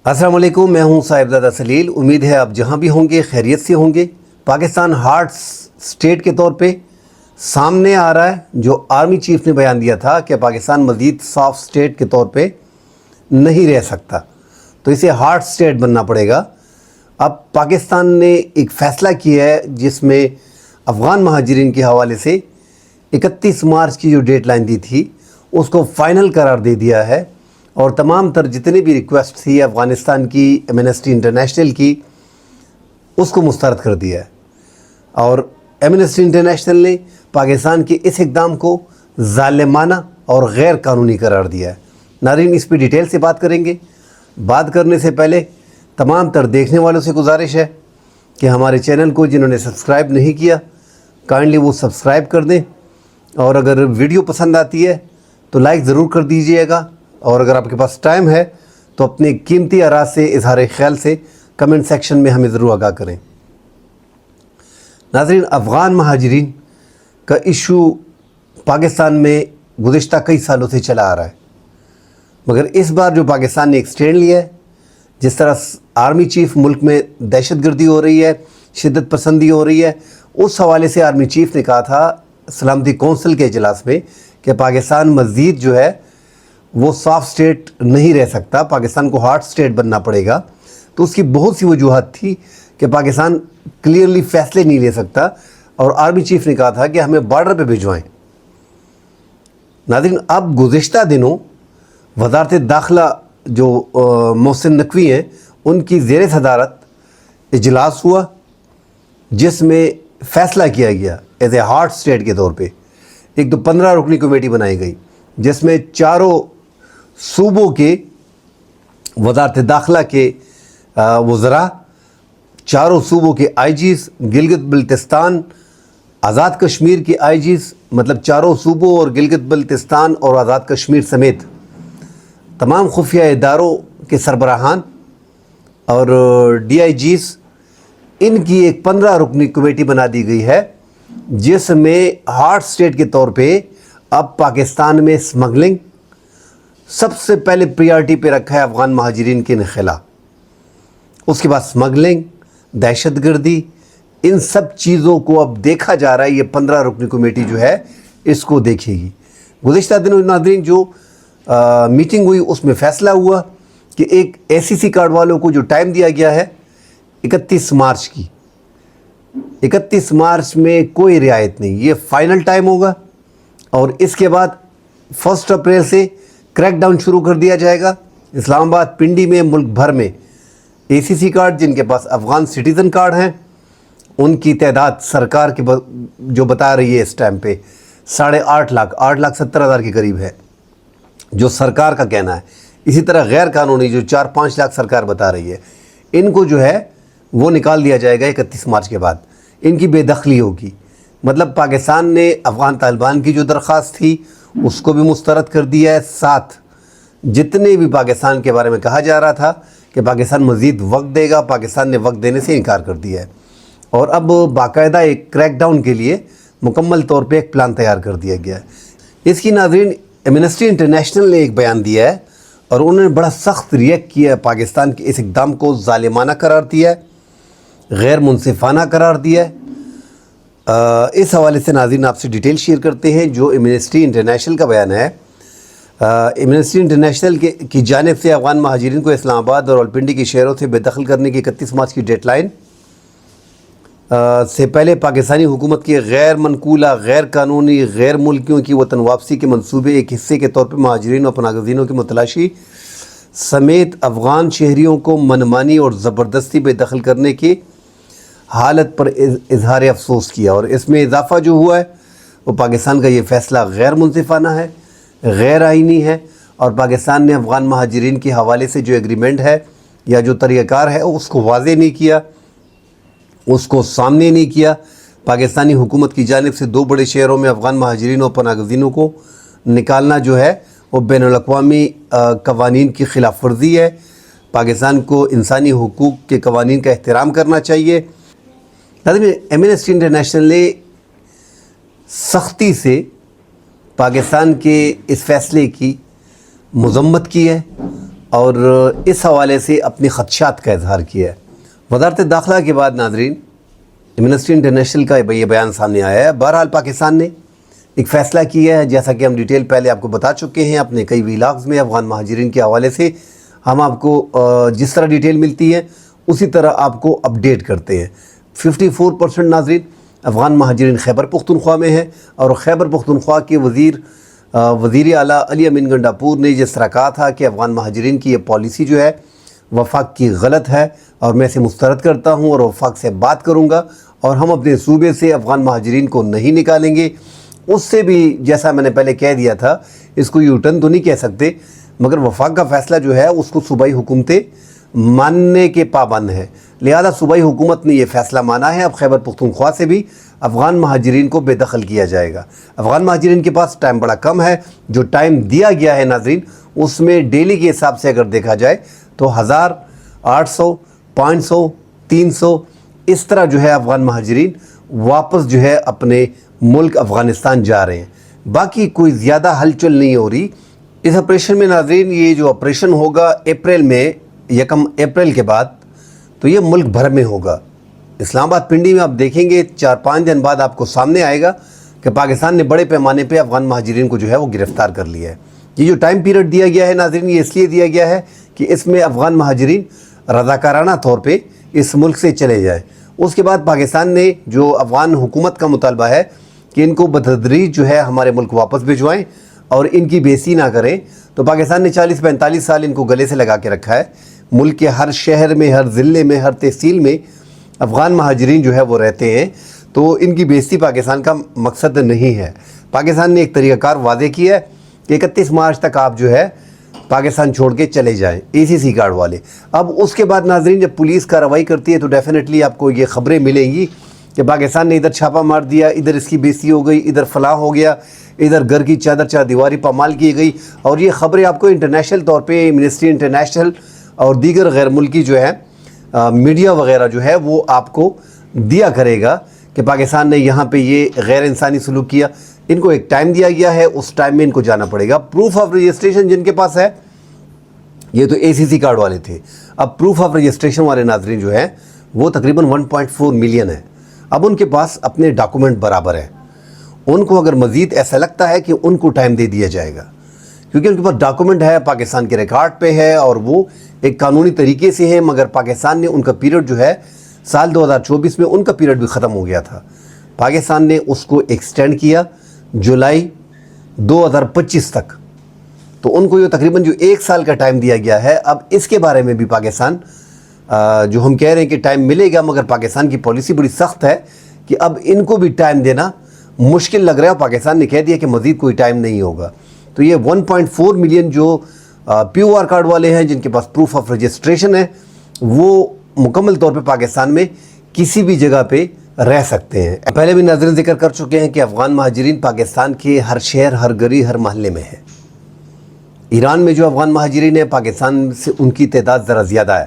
السلام علیکم، میں ہوں صاحبزادہ سلیل۔ امید ہے آپ جہاں بھی ہوں گے خیریت سے ہوں گے۔ پاکستان ہارڈ سٹیٹ کے طور پہ سامنے آ رہا ہے جو آرمی چیف نے بیان دیا تھا کہ پاکستان مزید سافٹ سٹیٹ کے طور پہ نہیں رہ سکتا، تو اسے ہارڈ سٹیٹ بننا پڑے گا۔ اب پاکستان نے ایک فیصلہ کیا ہے جس میں افغان مہاجرین کے حوالے سے 31 مارچ کی جو ڈیٹ لائن دی تھی اس کو فائنل قرار دے دیا ہے، اور تمام تر جتنی بھی ریکویسٹ تھی افغانستان کی ایمنسٹی انٹرنیشنل کی اس کو مسترد کر دیا ہے، اور ایمنسٹی انٹرنیشنل نے پاکستان کے اس اقدام کو ظالمانہ اور غیر قانونی قرار دیا ہے۔ ناظرین، اس پہ ڈیٹیل سے بات کریں گے۔ بات کرنے سے پہلے تمام تر دیکھنے والوں سے گزارش ہے کہ ہمارے چینل کو جنہوں نے سبسکرائب نہیں کیا کائنڈلی وہ سبسکرائب کر دیں، اور اگر ویڈیو پسند آتی ہے تو لائک ضرور کر دیجئے گا، اور اگر آپ کے پاس ٹائم ہے تو اپنے قیمتی آراء سے اظہار خیال سے کمنٹ سیکشن میں ہمیں ضرور آگاہ کریں۔ ناظرین، افغان مہاجرین کا ایشو پاکستان میں گزشتہ کئی سالوں سے چلا آ رہا ہے، مگر اس بار جو پاکستان نے ایک سٹینڈ لیا ہے، جس طرح آرمی چیف ملک میں دہشت گردی ہو رہی ہے، شدت پسندی ہو رہی ہے، اس حوالے سے آرمی چیف نے کہا تھا سلامتی کونسل کے اجلاس میں کہ پاکستان مزید جو ہے وہ سافٹ سٹیٹ نہیں رہ سکتا، پاکستان کو ہارڈ سٹیٹ بننا پڑے گا۔ تو اس کی بہت سی وجوہات تھی کہ پاکستان کلیئرلی فیصلے نہیں لے سکتا، اور آرمی چیف نے کہا تھا کہ ہمیں بارڈر پہ بھجوائیں۔ ناظرین، اب گزشتہ دنوں وزارت داخلہ جو محسن نقوی ہیں ان کی زیر صدارت اجلاس ہوا، جس میں فیصلہ کیا گیا ایز اے ہارڈ سٹیٹ کے طور پہ۔ ایک تو 15 رکنی کمیٹی بنائی گئی جس میں چاروں صوبوں کے وزارت داخلہ کے وزراء، چاروں صوبوں کے آئی جیز، گلگت بلتستان، آزاد کشمیر کے آئی جیز، مطلب چاروں صوبوں اور گلگت بلتستان اور آزاد کشمیر سمیت تمام خفیہ اداروں کے سربراہان اور ڈی آئی جیز، ان کی ایک 15 رکنی کمیٹی بنا دی گئی ہے، جس میں ہارڈ سٹیٹ کے طور پہ اب پاکستان میں اسمگلنگ سب سے پہلے پریارٹی پہ رکھا ہے، افغان مہاجرین کے انخلا، اس کے بعد اسمگلنگ، دہشت گردی، ان سب چیزوں کو اب دیکھا جا رہا ہے۔ یہ 15 رکنی کمیٹی جو ہے اس کو دیکھے گی۔ گزشتہ دنوں ناظرین جو میٹنگ ہوئی اس میں فیصلہ ہوا کہ ایک اے سی سی کارڈ والوں کو جو ٹائم دیا گیا ہے 31 مارچ کی، 31 مارچ میں کوئی رعایت نہیں، یہ فائنل ٹائم ہوگا، اور اس کے بعد 1 اپریل سے کریک ڈاؤن شروع کر دیا جائے گا۔ اسلام آباد، پنڈی میں، ملک بھر میں اے سی سی کارڈ جن کے پاس افغان سٹیزن کارڈ ہیں ان کی تعداد سرکار کی جو بتا رہی ہے اس ٹائم پہ 8.5 لاکھ، 8,70,000 کے قریب ہے جو سرکار کا کہنا ہے۔ اسی طرح غیر قانونی جو 4-5 لاکھ سرکار بتا رہی ہے، ان کو جو ہے وہ نکال دیا جائے گا 31 مارچ کے بعد، ان کی بے دخلی ہوگی۔ مطلب پاکستان نے افغان طالبان کی جو درخواست تھی اس کو بھی مسترد کر دیا ہے، ساتھ جتنے بھی پاکستان کے بارے میں کہا جا رہا تھا کہ پاکستان مزید وقت دے گا، پاکستان نے وقت دینے سے انکار کر دیا ہے، اور اب باقاعدہ ایک کریک ڈاؤن کے لیے مکمل طور پہ ایک پلان تیار کر دیا گیا ہے۔ اس کی ناظرین ایمنسٹی انٹرنیشنل نے ایک بیان دیا ہے، اور انہوں نے بڑا سخت ریئیکٹ کیا ہے، پاکستان کے اس اقدام کو ظالمانہ قرار دیا ہے، غیر منصفانہ قرار دیا ہے۔ اس حوالے سے ناظرین آپ سے ڈیٹیل شیئر کرتے ہیں جو ایمنسٹی انٹرنیشنل کا بیان ہے۔ ایمنسٹی انٹرنیشنل کی جانب سے افغان مہاجرین کو اسلام آباد اور راولپنڈی کے شہروں سے بے دخل کرنے کی 31 مارچ کی ڈیڈ لائن سے پہلے پاکستانی حکومت کے غیر منقولہ، غیر قانونی، غیر ملکیوں کی وطن واپسی کے منصوبے ایک حصے کے طور پر مہاجرین اور پناہ گزینوں کی متلاشی سمیت افغان شہریوں کو منمانی اور زبردستی بے دخل کرنے کی حالت پر اظہار افسوس کیا، اور اس میں اضافہ جو ہوا ہے وہ پاکستان کا یہ فیصلہ غیر منصفانہ ہے، غیر آئینی ہے، اور پاکستان نے افغان مہاجرین کے حوالے سے جو ایگریمنٹ ہے یا جو طریقہ کار ہے اس کو واضح نہیں کیا، اس کو سامنے نہیں کیا۔ پاکستانی حکومت کی جانب سے 2 بڑے شہروں میں افغان مہاجرین اور پناہ گزینوں کو نکالنا جو ہے وہ بین الاقوامی قوانین کی خلاف ورزی ہے۔ پاکستان کو انسانی حقوق کے قوانین کا احترام کرنا چاہیے۔ ایمنسٹی انٹرنیشنل نے سختی سے پاکستان کے اس فیصلے کی مذمت کی ہے، اور اس حوالے سے اپنے خدشات کا اظہار کیا ہے۔ وزارت داخلہ کے بعد ناظرین ایمنسٹی انٹرنیشنل کا یہ بیان سامنے آیا ہے۔ بہرحال پاکستان نے ایک فیصلہ کیا ہے، جیسا کہ ہم ڈیٹیل پہلے آپ کو بتا چکے ہیں اپنے کئی ویلاگز میں افغان مہاجرین کے حوالے سے۔ ہم آپ کو جس طرح ڈیٹیل ملتی ہے اسی طرح آپ کو اپڈیٹ کرتے ہیں۔ 54% ناظرین افغان مہاجرین خیبر پختونخوا میں ہیں، اور خیبر پختونخوا کے وزیر اعلیٰ علی امین گنڈاپور نے جس طرح کہا تھا کہ افغان مہاجرین کی یہ پالیسی جو ہے وفاق کی غلط ہے، اور میں اسے مسترد کرتا ہوں اور وفاق سے بات کروں گا، اور ہم اپنے صوبے سے افغان مہاجرین کو نہیں نکالیں گے۔ اس سے بھی جیسا میں نے پہلے کہہ دیا تھا، اس کو یو ٹرن تو نہیں کہہ سکتے، مگر وفاق کا فیصلہ جو ہے اس کو صوبائی حکومتیں ماننے کے پابند ہیں، لہذا صوبائی حکومت نے یہ فیصلہ مانا ہے۔ اب خیبر پختونخوا سے بھی افغان مہاجرین کو بے دخل کیا جائے گا۔ افغان مہاجرین کے پاس ٹائم بڑا کم ہے، جو ٹائم دیا گیا ہے ناظرین اس میں ڈیلی کے حساب سے اگر دیکھا جائے تو 1000، 800، 500، 300 اس طرح جو ہے افغان مہاجرین واپس جو ہے اپنے ملک افغانستان جا رہے ہیں۔ باقی کوئی زیادہ ہلچل نہیں ہو رہی اس آپریشن میں ناظرین۔ یہ جو آپریشن ہوگا اپریل میں، 1 اپریل کے بعد، تو یہ ملک بھر میں ہوگا۔ اسلام آباد پنڈی میں آپ دیکھیں گے 4-5 دن بعد آپ کو سامنے آئے گا کہ پاکستان نے بڑے پیمانے پہ افغان مہاجرین کو جو ہے وہ گرفتار کر لیا ہے۔ یہ جو ٹائم پیریڈ دیا گیا ہے ناظرین، یہ اس لیے دیا گیا ہے کہ اس میں افغان مہاجرین رضاکارانہ طور پہ اس ملک سے چلے جائیں۔ اس کے بعد پاکستان نے جو افغان حکومت کا مطالبہ ہے کہ ان کو بتدریج جو ہے ہمارے ملک واپس بھجوائیں اور ان کی بے عزتی نہ کریں، تو پاکستان نے 40-45 سال ان کو گلے سے لگا کے رکھا ہے۔ ملک کے ہر شہر میں، ہر ضلع میں، ہر تحصیل میں افغان مہاجرین جو ہے وہ رہتے ہیں، تو ان کی بے عزتی پاکستان کا مقصد نہیں ہے۔ پاکستان نے ایک طریقہ کار واضح کیا ہے کہ 31 مارچ تک آپ جو ہے پاکستان چھوڑ کے چلے جائیں، ACC کارڈ والے۔ اب اس کے بعد ناظرین جب پولیس کارروائی کرتی ہے تو ڈیفینیٹلی آپ کو یہ خبریں ملیں گی کہ پاکستان نے ادھر چھاپہ مار دیا، ادھر اس کی بے عزتی ہو گئی، ادھر فلاں ہو گیا، ادھر گھر کی چادر چار دیواری پامال کی گئی، اور یہ خبریں آپ کو انٹرنیشنل طور پہ ایمنسٹی انٹرنیشنل اور دیگر غیر ملکی جو ہے میڈیا وغیرہ جو ہے وہ آپ کو دیا کرے گا کہ پاکستان نے یہاں پہ یہ غیر انسانی سلوک کیا۔ ان کو ایک ٹائم دیا گیا ہے، اس ٹائم میں ان کو جانا پڑے گا۔ پروف آف رجسٹریشن جن کے پاس ہے، یہ تو ACC کارڈ والے تھے، اب پروف آف رجسٹریشن والے ناظرین جو ہیں وہ تقریباً 1.4 ملین ہیں۔ اب ان کے پاس اپنے ڈاکومنٹ برابر ہیں۔ ان کو اگر مزید ایسا لگتا ہے کہ ان کو ٹائم دے دیا جائے گا، کیونکہ ان کے پاس ڈاکومنٹ ہے، پاکستان کے ریکارڈ پہ ہے اور وہ ایک قانونی طریقے سے ہیں، مگر پاکستان نے ان کا پیریڈ جو ہے سال 2024 میں ان کا پیریڈ بھی ختم ہو گیا تھا، پاکستان نے اس کو ایکسٹینڈ کیا جولائی 2025 تک، تو ان کو یہ تقریباً جو 1 سال کا ٹائم دیا گیا ہے۔ اب اس کے بارے میں بھی پاکستان جو ہم کہہ رہے ہیں کہ ٹائم ملے گا، مگر پاکستان کی پالیسی بڑی سخت ہے کہ اب ان کو بھی ٹائم دینا مشکل لگ رہا ہے۔ پاکستان نے کہہ دیا کہ مزید کوئی ٹائم نہیں ہوگا، تو یہ 1.4 ملین جو POR کارڈ والے ہیں جن کے پاس پروف آف رجسٹریشن ہے، وہ مکمل طور پہ پاکستان میں کسی بھی جگہ پہ رہ سکتے ہیں۔ پہلے بھی ناظرین ذکر کر چکے ہیں کہ افغان مہاجرین پاکستان کے ہر شہر، ہر گلی، ہر محلے میں ہے۔ ایران میں جو افغان مہاجرین ہیں پاکستان سے ان کی تعداد ذرا زیادہ ہے۔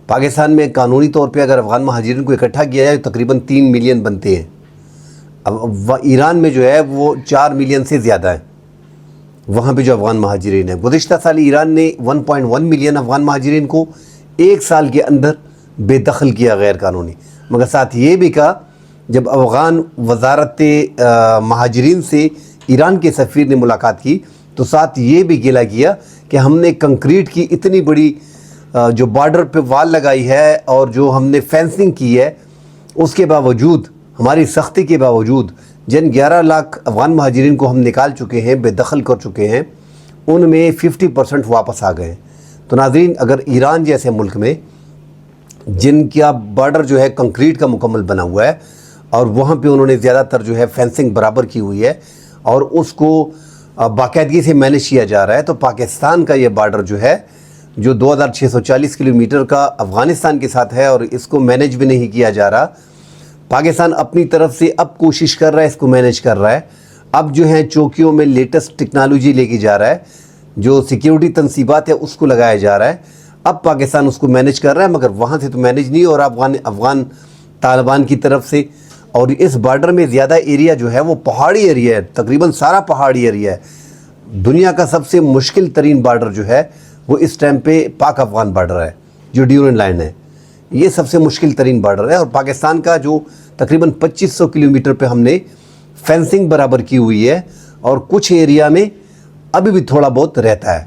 پاکستان میں قانونی طور پہ اگر افغان مہاجرین کو اکٹھا کیا جائے تو تقریباً 3 ملین بنتے ہیں۔ اب ایران میں جو ہے وہ 4 ملین سے زیادہ ہے وہاں پہ جو افغان مہاجرین ہیں۔ گزشتہ سال ایران نے 1.1 ملین افغان مہاجرین کو 1 سال کے اندر بے دخل کیا غیر قانونی، مگر ساتھ یہ بھی کہا جب افغان وزارت مہاجرین سے ایران کے سفیر نے ملاقات کی تو ساتھ یہ بھی گلہ کیا کہ ہم نے کنکریٹ کی اتنی بڑی جو بارڈر پہ وال لگائی ہے اور جو ہم نے فینسنگ کی ہے، اس کے باوجود، ہماری سختی کے باوجود، جن 11 لاکھ افغان مہاجرین کو ہم نکال چکے ہیں، بے دخل کر چکے ہیں، ان میں 50% واپس آ گئے ہیں۔ تو ناظرین اگر ایران جیسے ملک میں جن کا بارڈر جو ہے کنکریٹ کا مکمل بنا ہوا ہے اور وہاں پہ انہوں نے زیادہ تر جو ہے فینسنگ برابر کی ہوئی ہے اور اس کو باقاعدگی سے مینیج کیا جا رہا ہے، تو پاکستان کا یہ بارڈر جو ہے جو 2640 کلومیٹر کا افغانستان کے ساتھ ہے اور اس کو مینیج بھی نہیں کیا جا رہا، پاکستان اپنی طرف سے اب کوشش کر رہا ہے، اس کو مینیج کر رہا ہے۔ اب جو ہے چوکیوں میں لیٹسٹ ٹیکنالوجی لے کے جا رہا ہے، جو سیکیورٹی تنصیبات ہے اس کو لگایا جا رہا ہے۔ اب پاکستان اس کو مینیج کر رہا ہے، مگر وہاں سے تو مینیج نہیں ہو رہا افغان طالبان کی طرف سے۔ اور اس بارڈر میں زیادہ ایریا جو ہے وہ پہاڑی ایریا ہے، تقریباً سارا پہاڑی ایریا ہے۔ دنیا کا سب سے مشکل ترین بارڈر جو ہے وہ اس ٹائم پہ پاک افغان بارڈر ہے جو ڈیورنڈ لائن ہے. یہ سب سے مشکل ترین بارڈر ہے اور پاکستان کا جو تقریباً 2500 کلومیٹر پہ ہم نے فینسنگ برابر کی ہوئی ہے اور کچھ ایریا میں ابھی بھی تھوڑا بہت رہتا ہے.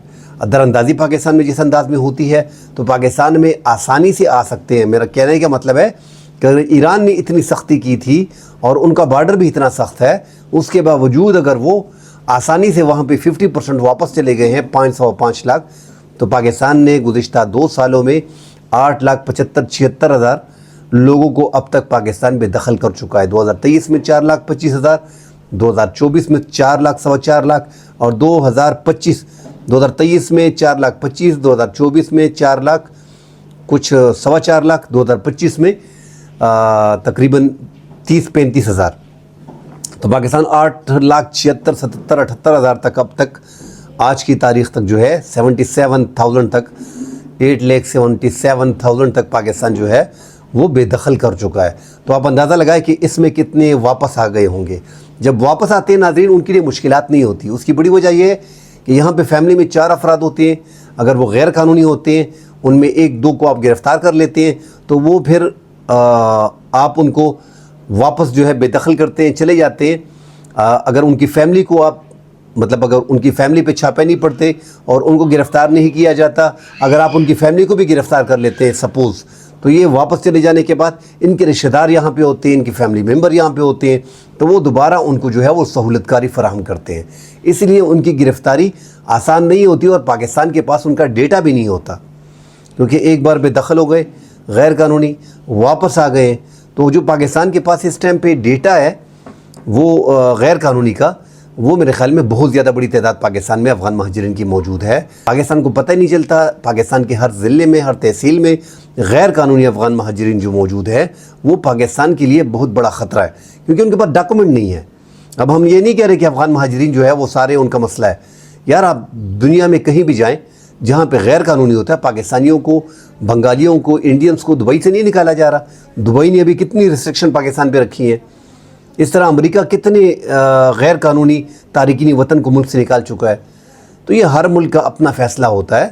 در اندازی پاکستان میں جس انداز میں ہوتی ہے تو پاکستان میں آسانی سے آ سکتے ہیں. میرا کہنے کا مطلب ہے کہ اگر ایران نے اتنی سختی کی تھی اور ان کا بارڈر بھی اتنا سخت ہے, اس کے باوجود اگر وہ آسانی سے وہاں پہ 50% واپس چلے گئے ہیں 5 لاکھ, تو پاکستان نے گزشتہ 2 سالوں میں 8,75,76,000 لوگوں کو اب تک پاکستان میں دخل کر چکا ہے. 2023 میں 4,25,000, 2024 میں 4,25,000 اور 2023 میں 4,25,000, 2024 میں 4 لاکھ کچھ 4.25 لاکھ, 2025 میں تقریباً 30-35 ہزار. تو پاکستان 8,76,77,78,000 تک اب تک آج کی تاریخ تک جو ہے 77,000 تک 8,77,000 تک پاکستان جو ہے وہ بے دخل کر چکا ہے. تو آپ اندازہ لگائیں کہ اس میں کتنے واپس آ گئے ہوں گے. جب واپس آتے ہیں ناظرین ان کے لیے مشکلات نہیں ہوتی. اس کی بڑی وجہ یہ ہے کہ یہاں پہ فیملی میں 4 افراد ہوتے ہیں. اگر وہ غیر قانونی ہوتے ہیں ان میں 1-2 کو آپ گرفتار کر لیتے ہیں تو وہ پھر آپ ان کو واپس جو ہے بے دخل کرتے ہیں, چلے جاتے ہیں. اگر ان کی فیملی کو آپ اگر ان کی فیملی پہ چھاپے نہیں پڑتے اور ان کو گرفتار نہیں کیا جاتا, اگر آپ ان کی فیملی کو بھی گرفتار کر لیتے ہیں سپوز, تو یہ واپس چلے جانے کے بعد ان کے رشتہ دار یہاں پہ ہوتے ہیں, ان کی فیملی ممبر یہاں پہ ہوتے ہیں, تو وہ دوبارہ ان کو جو ہے وہ سہولت کاری فراہم کرتے ہیں. اس لیے ان کی گرفتاری آسان نہیں ہوتی اور پاکستان کے پاس ان کا ڈیٹا بھی نہیں ہوتا, کیونکہ ایک بار بے دخل ہو گئے غیر قانونی واپس آ گئے. تو جو پاکستان کے پاس اس ٹائم پہ ڈیٹا ہے وہ غیر قانونی کا, وہ میرے خیال میں بہت زیادہ بڑی تعداد پاکستان میں افغان مہاجرین کی موجود ہے. پاکستان کو پتہ ہی نہیں چلتا. پاکستان کے ہر ضلع میں, ہر تحصیل میں غیر قانونی افغان مہاجرین جو موجود ہے وہ پاکستان کے لیے بہت بڑا خطرہ ہے, کیونکہ ان کے پاس ڈاکومنٹ نہیں ہے. اب ہم یہ نہیں کہہ رہے کہ افغان مہاجرین جو ہے وہ سارے ان کا مسئلہ ہے. یار آپ دنیا میں کہیں بھی جائیں جہاں پہ غیر قانونی ہوتا ہے, پاکستانیوں کو, بنگالیوں کو, انڈینز کو دبئی سے نہیں نکالا جا رہا. دبئی نے ابھی کتنی ریسٹرکشن پاکستان پہ رکھی ہیں. اس طرح امریکہ کتنے غیر قانونی تارکین وطن کو ملک سے نکال چکا ہے. تو یہ ہر ملک کا اپنا فیصلہ ہوتا ہے.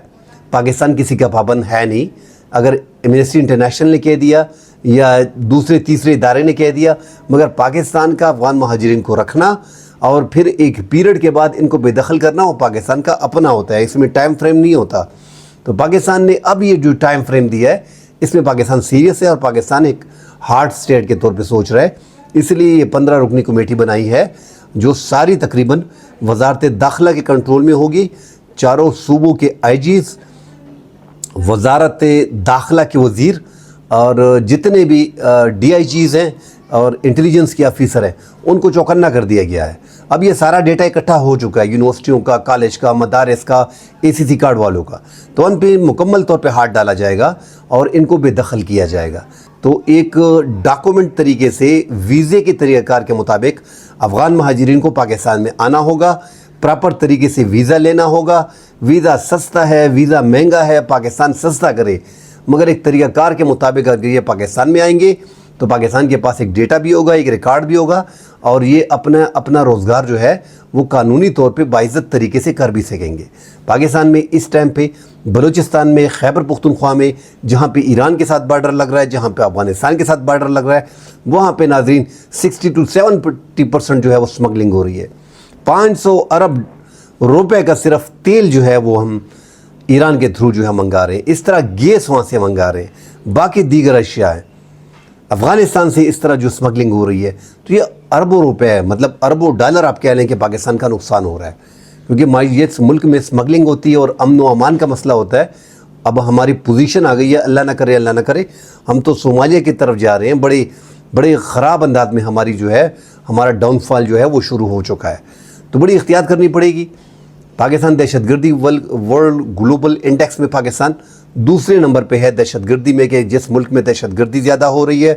پاکستان کسی کا پابند ہے نہیں. اگر ایمنسٹی انٹرنیشنل نے کہہ دیا یا دوسرے تیسرے ادارے نے کہہ دیا, مگر پاکستان کا افغان مہاجرین کو رکھنا اور پھر ایک پیریڈ کے بعد ان کو بے دخل کرنا وہ پاکستان کا اپنا ہوتا ہے. اس میں ٹائم فریم نہیں ہوتا. تو پاکستان نے اب یہ جو ٹائم فریم دیا ہے اس میں پاکستان سیریس ہے اور پاکستان ایک ہارڈ اسٹیٹ کے طور پہ سوچ رہا ہے. اس لیے یہ 15 رکنی کمیٹی بنائی ہے جو ساری تقریباً وزارت داخلہ کے کنٹرول میں ہوگی. چاروں صوبوں کے آئی جیز, وزارت داخلہ کے وزیر اور جتنے بھی ڈی آئی جیز ہیں اور انٹیلیجنس کے آفیسر ہیں ان کو چوکنا کر دیا گیا ہے. اب یہ سارا ڈیٹا اکٹھا ہو چکا ہے یونیورسٹیوں کا, کالج کا, مدارس کا, اے سی سی کارڈ والوں کا. تو ان پہ مکمل طور پہ ہاتھ ڈالا جائے گا اور ان کو بے دخل کیا جائے گا. تو ایک ڈاکومنٹ طریقے سے ویزے کے طریقہ کار کے مطابق افغان مہاجرین کو پاکستان میں آنا ہوگا. پراپر طریقے سے ویزا لینا ہوگا. ویزا سستا ہے, ویزا مہنگا ہے, پاکستان سستا کرے, مگر ایک طریقہ کار کے مطابق اگر یہ پاکستان میں آئیں گے تو پاکستان کے پاس ایک ڈیٹا بھی ہوگا, ایک ریکارڈ بھی ہوگا اور یہ اپنا روزگار جو ہے وہ قانونی طور پہ باعزت طریقے سے کر بھی سکیں گے. پاکستان میں اس ٹائم پہ بلوچستان میں, خیبر پختونخوا میں, جہاں پہ ایران کے ساتھ بارڈر لگ رہا ہے, جہاں پہ افغانستان کے ساتھ بارڈر لگ رہا ہے, وہاں پہ ناظرین 60-70% جو ہے وہ سمگلنگ ہو رہی ہے. 500 ارب روپے کا صرف تیل جو ہے وہ ہم ایران کے تھرو جو ہے منگا رہے ہیں. اس طرح گیس وہاں سے منگا رہے ہیں, باقی دیگر اشیاء ہیں. افغانستان سے اس طرح جو سمگلنگ ہو رہی ہے تو یہ اربوں روپے ہے, مطلب اربوں ڈالر آپ کہہ لیں کہ پاکستان کا نقصان ہو رہا ہے, کیونکہ یہ ملک میں سمگلنگ ہوتی ہے اور امن و امان کا مسئلہ ہوتا ہے. اب ہماری پوزیشن آ گئی ہے, اللہ نہ کرے ہم تو صومالیہ کی طرف جا رہے ہیں. بڑے خراب انداز میں ہماری جو ہے ہمارا ڈاؤن فال جو ہے وہ شروع ہو چکا ہے. تو بڑی احتیاط کرنی پڑے گی. پاکستان دہشت گردی ورلڈ گلوبل انڈیکس میں پاکستان دوسرے نمبر پہ ہے دہشت گردی میں, کہ جس ملک میں دہشت گردی زیادہ ہو رہی ہے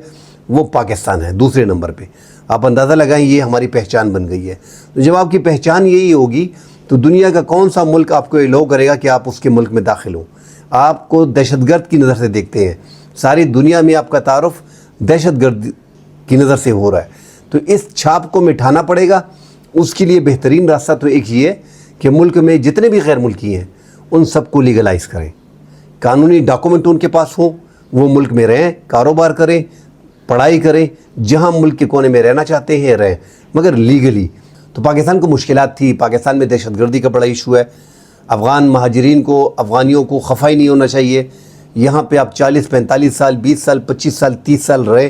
وہ پاکستان ہے دوسرے نمبر پہ. آپ اندازہ لگائیں یہ ہماری پہچان بن گئی ہے. تو جب آپ کی پہچان یہی ہوگی تو دنیا کا کون سا ملک آپ کو الاؤ کرے گا کہ آپ اس کے ملک میں داخل ہوں. آپ کو دہشت گرد کی نظر سے دیکھتے ہیں. ساری دنیا میں آپ کا تعارف دہشت گرد کی نظر سے ہو رہا ہے. تو اس چھاپ کو مٹھانا پڑے گا. اس کے لیے بہترین راستہ تو ایک یہ ہے کہ ملک میں جتنے بھی غیر ملکی ہیں ان سب کو لیگلائز کریں, قانونی ڈاکومنٹ ان کے پاس ہوں, وہ ملک میں رہیں, کاروبار کریں, پڑھائی کریں, جہاں ملک کے کونے میں رہنا چاہتے ہیں رہیں, مگر لیگلی. تو پاکستان کو مشکلات تھی, پاکستان میں دہشت گردی کا بڑا ایشو ہے, افغان مہاجرین کو, افغانیوں کو خفا ہی نہیں ہونا چاہیے. یہاں پہ آپ 40-45 سال, 20 سال, 25 سال, 30 سال رہے.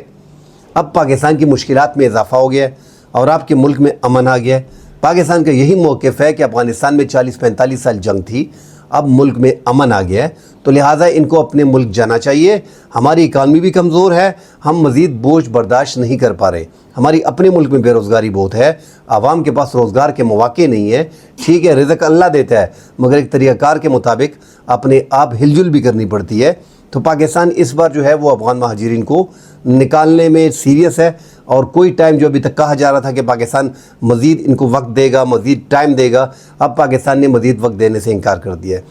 اب پاکستان کی مشکلات میں اضافہ ہو گیا ہے اور آپ کے ملک میں امن آ گیا ہے. پاکستان کا یہی موقف ہے کہ افغانستان میں 40-45 سال جنگ تھی, اب ملک میں امن آ گیا ہے, تو لہٰذا ان کو اپنے ملک جانا چاہیے. ہماری اکانومی بھی کمزور ہے, ہم مزید بوجھ برداشت نہیں کر پا رہے. ہماری اپنے ملک میں بے روزگاری بہت ہے, عوام کے پاس روزگار کے مواقع نہیں ہے. ٹھیک ہے, رزق اللہ دیتا ہے, مگر ایک طریقہ کار کے مطابق اپنے آپ ہل جل بھی کرنی پڑتی ہے. تو پاکستان اس بار جو ہے وہ افغان مہاجرین کو نکالنے میں سیریس ہے, اور کوئی ٹائم جو ابھی تک کہا جا رہا تھا کہ پاکستان مزید ان کو وقت دے گا, مزید ٹائم دے گا, اب پاکستان نے مزید وقت دینے سے انکار کر دیا ہے.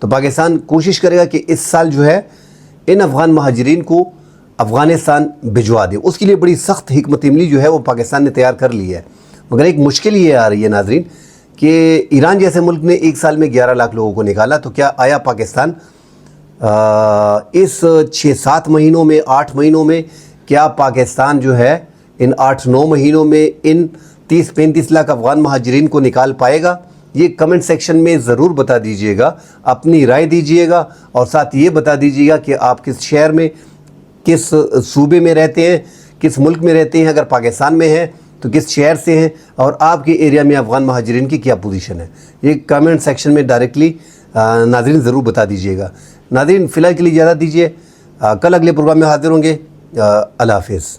تو پاکستان کوشش کرے گا کہ اس سال جو ہے ان افغان مہاجرین کو افغانستان بھجوا دے. اس کے لیے بڑی سخت حکمت عملی جو ہے وہ پاکستان نے تیار کر لی ہے. مگر ایک مشکل یہ آ رہی ہے ناظرین کہ ایران جیسے ملک نے ایک سال میں 11 لاکھ لوگوں کو نکالا, تو کیا آیا پاکستان اس 6-7 مہینوں میں, 8 مہینوں میں, کیا پاکستان جو ہے ان 8-9 مہینوں میں ان 30-35 لاکھ افغان مہاجرین کو نکال پائے گا؟ یہ کمنٹ سیکشن میں ضرور بتا دیجئے گا, اپنی رائے دیجئے گا, اور ساتھ یہ بتا دیجئے گا کہ آپ کس شہر میں, کس صوبے میں رہتے ہیں, کس ملک میں رہتے ہیں. اگر پاکستان میں ہیں تو کس شہر سے ہیں, اور آپ کے ایریا میں افغان مہاجرین کی کیا پوزیشن ہے. یہ کمنٹ سیکشن میں ڈائریکٹلی ناظرین ضرور بتا دیجئے گا. ناظرین فی الحال کے لیے اجازت دیجئے, کل اگلے پروگرام میں حاضر ہوں گے. اللہ حافظ.